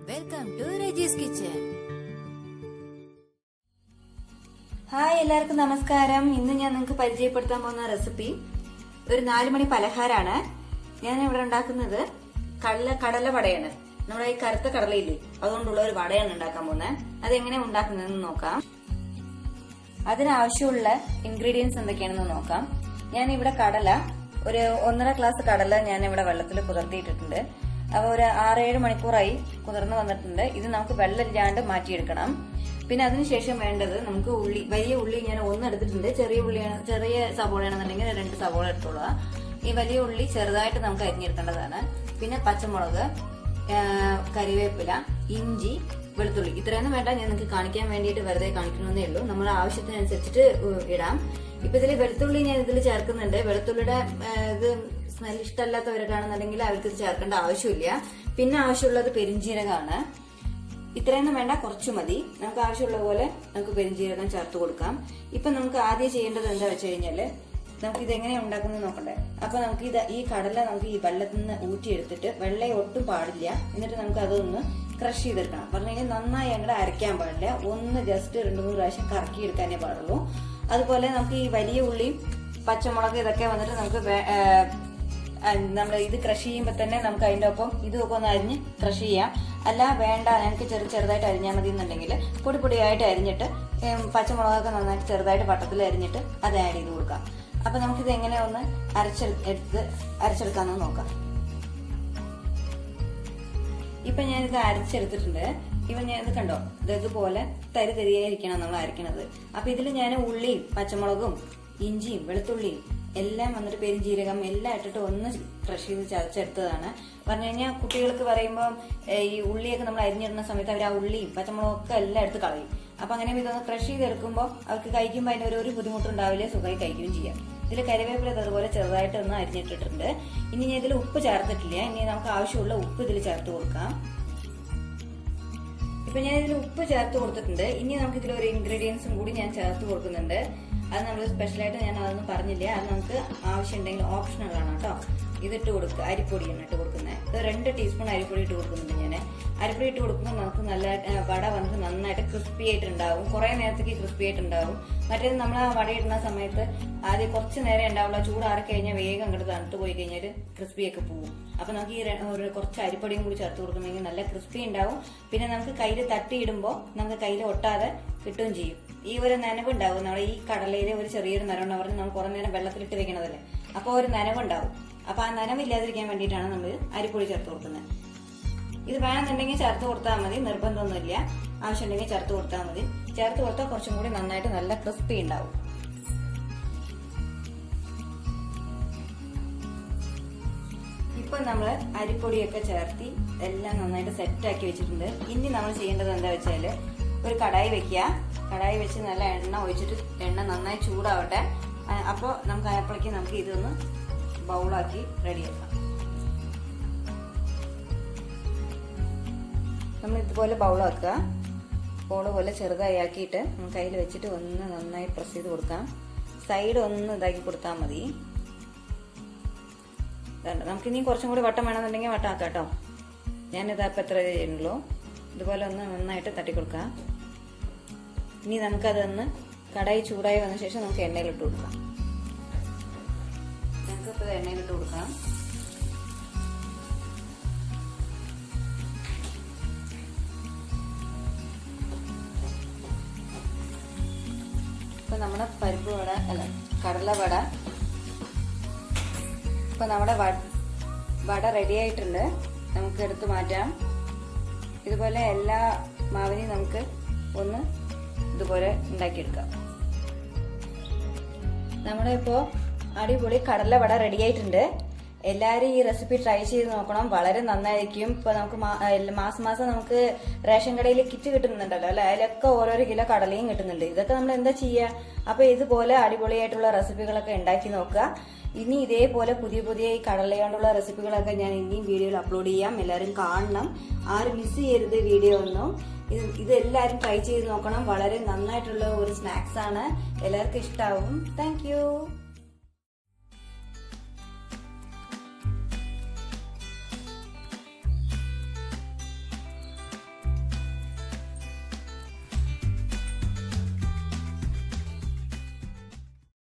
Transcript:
Welcome to Raji's kitchen. Hi, എല്ലാവർക്കും നമസ്കാരം. ഇന്ന് ഞാൻ നിങ്ങൾക്ക് പരിചയപ്പെടുത്താൻ പോകുന്ന റെസിപ്പി ഒരു 4 മണി പലഹാരമാണ്. ഞാൻ ഇവിടെ ഉണ്ടാക്കുന്നത് കടല വടയാണ്. നമ്മുടെ ഈ കറുത്ത കടലയില്ലേ, അതുകൊണ്ടുള്ള ഒരു വടയാണ് ഉണ്ടാക്കാൻ പോകുന്നത്. അതെങ്ങനെ ഉണ്ടാക്കുന്നതെന്ന് നോക്കാം. അതിനാവശ്യമുള്ള ഇൻഗ്രീഡിയൻസ് എന്തൊക്കെയാണെന്ന് നോക്കാം. ഞാൻ ഇവിടെ കടല ഒരു 1.5 ഗ്ലാസ് കടല ഞാൻ ഇവിടെ വെള്ളത്തിൽ കുതിർത്തിയിട്ടിട്ടുണ്ട്. അപ്പോൾ ഒരു 6-7 മണിക്കൂറായി കുതിർന്ന് വന്നിട്ടുണ്ട്. ഇത് നമുക്ക് വെള്ളമില്ലാണ്ട് മാറ്റിയെടുക്കണം. പിന്നെ അതിനുശേഷം വേണ്ടത് നമുക്ക് ഉള്ളി, വലിയ ഉള്ളി ഞാൻ 1 എടുത്തിട്ടുണ്ട്. ചെറിയ സവോളയാണെന്നുണ്ടെങ്കിൽ 2 സവോള എടുത്തോളുക. ഈ വലിയ ഉള്ളി ചെറുതായിട്ട് നമുക്ക് അരിഞ്ഞെടുക്കേണ്ടതാണ്. പിന്നെ പച്ചമുളക്, കറിവേപ്പില, ഇഞ്ചി, വെളുത്തുള്ളി, ഇത്രയൊന്നും വേണ്ട. ഞാൻ നിങ്ങൾക്ക് കാണിക്കാൻ വേണ്ടിയിട്ട് വെറുതെ കാണിക്കണമെന്നേ ഉള്ളൂ. നമ്മുടെ ആവശ്യത്തിനനുസരിച്ചിട്ട് ഇടാം. ഇപ്പൊ ഇതിൽ വെളുത്തുള്ളി ഞാൻ ഇതിൽ ചേർക്കുന്നുണ്ട്. വെളുത്തുള്ളിയുടെ ഇത് സ്മെൽ ഇഷ്ടമല്ലാത്തവരൊക്കെയാണെന്നുണ്ടെങ്കിൽ അവർക്ക് ഇത് ചേർക്കേണ്ട ആവശ്യമില്ല. പിന്നെ ആവശ്യമുള്ളത് പെരിഞ്ജീരകമാണ്. ഇത്രയൊന്നും വേണ്ട, കുറച്ചു മതി. നമുക്ക് ആവശ്യമുള്ള പോലെ നമുക്ക് പെരിഞ്ജീരകം ചേർത്ത് കൊടുക്കാം. ഇപ്പൊ നമുക്ക് ആദ്യം ചെയ്യേണ്ടത് എന്താ വെച്ച് കഴിഞ്ഞാല്, നമുക്ക് ഇത് എങ്ങനെയാണ് ഉണ്ടാക്കുന്നത് നോക്കണ്ടേ. അപ്പൊ നമുക്ക് ഈ കടല നമുക്ക് ഈ വെള്ളത്തിൽ നിന്ന് ഊറ്റിയെടുത്തിട്ട്, വെള്ളം ഒട്ടും പാടില്ല. എന്നിട്ട് നമുക്ക് അതൊന്ന് ക്രഷ് ചെയ്തെടുക്കണം. പറഞ്ഞു കഴിഞ്ഞാൽ നന്നായി അങ്ങോട്ട് അരയ്ക്കാൻ പാടില്ല. ഒന്ന് ജസ്റ്റ് 2-3 പ്രാവശ്യം കറക്കി എടുക്കാനേ പാടുള്ളൂ. അതുപോലെ നമുക്ക് ഈ വലിയ ഉള്ളിയും പച്ചമുളക് ഇതൊക്കെ വന്നിട്ട് നമുക്ക് നമ്മൾ ഇത് ക്രഷ് ചെയ്യുമ്പോൾ തന്നെ നമുക്ക് അതിൻ്റെ ഒപ്പം ഇതൊക്കെ ഒന്ന് അരിഞ്ഞ് ക്രഷ് ചെയ്യാം. അല്ല വേണ്ട, ഞങ്ങൾക്ക് ചെറുതായിട്ട് അരിഞ്ഞാൽ മതി എന്നുണ്ടെങ്കിൽ പൊടിയായിട്ട് അരിഞ്ഞിട്ട് പച്ചമുളകൊക്കെ നന്നായിട്ട് ചെറുതായിട്ട് വട്ടത്തിൽ അരിഞ്ഞിട്ട് അത് ആഡ് ചെയ്ത് കൊടുക്കാം. അപ്പൊ നമുക്കിത് എങ്ങനെ ഒന്ന് അരച്ചെടുക്കാമെന്ന് നോക്കാം. ഇപ്പൊ ഞാനിത് അരച്ചെടുത്തിട്ടുണ്ട്. ഇപ്പൊ ഞാനിത് കണ്ടോ, ഇതുപോലെ തരിയായിരിക്കണം നമ്മൾ അരയ്ക്കണത്. അപ്പൊ ഇതിൽ ഞാൻ ഉള്ളിയും പച്ചമുളകും ഇഞ്ചിയും വെളുത്തുള്ളിയും എല്ലാം വന്നിട്ട് പെരുംജീരകം എല്ലാം ഇട്ടിട്ട് ഒന്ന് ക്രഷ് ചെയ്ത് ചതച്ചെടുത്തതാണ്. പറഞ്ഞു കഴിഞ്ഞാൽ കുട്ടികൾക്ക് പറയുമ്പോൾ ഈ ഉള്ളിയൊക്കെ നമ്മൾ അരിഞ്ഞിടുന്ന സമയത്ത് അവർ ആ ഉള്ളിയും പച്ചമുളകൊക്കെ എല്ലാം എടുത്ത് കളയും. അപ്പൊ അങ്ങനെ ഇതൊന്ന് ക്രഷ് ചെയ്തെടുക്കുമ്പോൾ അവർക്ക് കഴിക്കുമ്പോൾ അതിന് ഒരു ബുദ്ധിമുട്ടുണ്ടാവില്ല, സുഖമായി കഴിക്കുകയും ചെയ്യാം. ഇതിൽ കറിവേപ്പില അതുപോലെ ചെറുതായിട്ട് ഒന്ന് അരിഞ്ഞിട്ടിട്ടുണ്ട്. ഇനി ഞാൻ ഇതിൽ ഉപ്പ് ചേർത്തിട്ടില്ല. ഇനി നമുക്ക് ആവശ്യമുള്ള ഉപ്പ് ഇതിൽ ചേർത്ത് കൊടുക്കാം. ഇപ്പൊ ഞാൻ ഇതിൽ ഉപ്പ് ചേർത്ത് കൊടുത്തിട്ടുണ്ട്. ഇനി നമുക്ക് ഇതിൽ ഒരു ഇൻഗ്രീഡിയൻസും കൂടി ഞാൻ ചേർത്ത് കൊടുക്കുന്നുണ്ട്. അത് നമ്മൾ സ്പെഷ്യലായിട്ട് ഞാൻ അതൊന്നും പറഞ്ഞില്ല. അത് നമുക്ക് ആവശ്യമുണ്ടെങ്കിൽ ഓപ്ഷണലാണ് കേട്ടോ. ഇതിട്ട് കൊടുക്കുക. അരിപ്പൊടിയാണ് ഇട്ട് കൊടുക്കുന്നത്. ഇത് 2 ടീസ്പൂൺ അരിപ്പൊടി ഇട്ട് കൊടുക്കുന്നുണ്ട് ഞാൻ. അരിപ്പൊടി ഇട്ട് കൊടുക്കുമ്പോൾ നമുക്ക് നല്ല വട വന്നിട്ട് നന്നായിട്ട് ക്രിസ്പി ആയിട്ടുണ്ടാവും. കുറെ നേരത്തേക്ക് ക്രിസ്പി ആയിട്ടുണ്ടാവും. മറ്റേത് നമ്മൾ ആ വട ഇടുന്ന സമയത്ത് ആദ്യം കുറച്ച് നേരം ഉണ്ടാവുള്ള, ചൂടാറി കഴിഞ്ഞാൽ വേഗം അങ്ങോട്ട് തണുത്ത് പോയി കഴിഞ്ഞാൽ ക്രിസ്പിയൊക്കെ പോകും. അപ്പൊ നമുക്ക് ഈ കുറച്ച് അരിപ്പൊടിയും കൂടി ചേർത്ത് കൊടുക്കുന്നെങ്കിൽ നല്ല ക്രിസ്പി ഉണ്ടാവും. പിന്നെ നമുക്ക് കയ്യിൽ തട്ടിയിടുമ്പോൾ നമുക്ക് കയ്യിൽ ഒട്ടാതെ കിട്ടുകയും ചെയ്യും. ഈ ഒരു നനവുണ്ടാവും. നമ്മുടെ ഈ കടലയിലെ ഒരു ചെറിയൊരു നനവുണ്ടാവും. പറഞ്ഞ് നമ്മൾ കുറെ നേരം വെള്ളത്തിലിട്ട് വെക്കണതല്ലേ, അപ്പൊ ഒരു നനവുണ്ടാവും. അപ്പൊ ആ നനവില്ലാതിരിക്കാൻ വേണ്ടിയിട്ടാണ് നമ്മൾ അരിപ്പൊടി ചേർത്ത് കൊടുക്കുന്നത്. ഇത് വേണമെന്നുണ്ടെങ്കിൽ ചേർത്ത് കൊടുത്താൽ മതി, നിർബന്ധമൊന്നുമില്ല. ആവശ്യമുണ്ടെങ്കിൽ ചേർത്ത് കൊടുത്താൽ മതി. ചേർത്ത് കൊടുത്താൽ കുറച്ചും കൂടി നന്നായിട്ട് നല്ല ക്രിസ്പി ഉണ്ടാവും. ഇപ്പൊ നമ്മൾ അരിപ്പൊടിയൊക്കെ ചേർത്തി എല്ലാം നന്നായിട്ട് സെറ്റാക്കി വെച്ചിട്ടുണ്ട്. ഇനി നമ്മൾ ചെയ്യേണ്ടത് എന്താ വെച്ചാല്, ഒരു കടായി വെക്കുക. കടായി വെച്ച് നല്ല എണ്ണ ഒഴിച്ചിട്ട് എണ്ണ നന്നായി ചൂടാവട്ടെ. അപ്പോൾ നമുക്ക് അപ്പോഴേക്കും നമുക്ക് ഇതൊന്ന് ബൗളാക്കി റെഡിയാക്കാം. നമ്മൾ ഇതുപോലെ ബൗളാക്കുക. ബൗള് പോലെ ചെറുതായി ആക്കിയിട്ട് നമുക്ക് കയ്യിൽ വെച്ചിട്ട് ഒന്ന് നന്നായി പ്രസ് ചെയ്ത് കൊടുക്കാം. സൈഡ് ഒന്ന് ഇതാക്കി കൊടുത്താൽ മതി. നമുക്കിനി കുറച്ചും കൂടി വട്ടം വേണമെന്നുണ്ടെങ്കിൽ വട്ടം ആക്കാം കേട്ടോ. ഞാനിതപ്പോൾ എത്ര ചെയ്യുന്നുള്ളൂ. ഇതുപോലെ ഒന്ന് നന്നായിട്ട് തട്ടിക്കൊടുക്കാം. ഇനി നമുക്കതൊന്ന് കടായി ചൂടായി വന്ന ശേഷം നമുക്ക് എണ്ണയിലിട്ട് കൊടുക്കാം. നമുക്കിപ്പോൾ എണ്ണയിലിട്ട് കൊടുക്കാം. ഇപ്പൊ നമ്മുടെ പരിപ്പ് വട കടല വട, ഇപ്പൊ നമ്മുടെ വട റെഡി ആയിട്ടുണ്ട്. നമുക്ക് എടുത്ത് മാറ്റാം. ഇതുപോലെ എല്ലാ മാവിനെയും നമുക്ക് ഒന്ന് ഇതുപോലെ ഉണ്ടാക്കിയെടുക്കാം. നമ്മുടെ ഇപ്പോ അടിപൊളി കടല വട റെഡി ആയിട്ടുണ്ട്. എല്ലാവരും ഈ റെസിപ്പി ട്രൈ ചെയ്ത് നോക്കണം. വളരെ നന്നായിരിക്കും. ഇപ്പൊ നമുക്ക് മാസം നമുക്ക് റേഷൻ കടയിൽ കിറ്റ് കിട്ടുന്നുണ്ടല്ലോ അല്ലെ, അതിലൊക്കെ ഓരോരോ കിലോ കടലയും കിട്ടുന്നുണ്ട്. ഇതൊക്കെ നമ്മൾ എന്താ ചെയ്യുക? അപ്പൊ ഇതുപോലെ അടിപൊളിയായിട്ടുള്ള റെസിപ്പികളൊക്കെ ഉണ്ടാക്കി നോക്കുക. ഇനി ഇതേപോലെ പുതിയ ഈ കടല കൊണ്ടുള്ള റെസിപ്പികളൊക്കെ ഞാൻ ഇനിയും വീഡിയോയിൽ അപ്ലോഡ് ചെയ്യാം. എല്ലാവരും കാണണം. ആരും മിസ് ചെയ്യരുത് വീഡിയോ ഒന്നും. ഇത് എല്ലാവരും ട്രൈ ചെയ്ത് നോക്കണം. വളരെ നന്നായിട്ടുള്ള ഒരു സ്നാക്സ് ആണ്. എല്ലാവർക്കും ഇഷ്ടാവും. താങ്ക്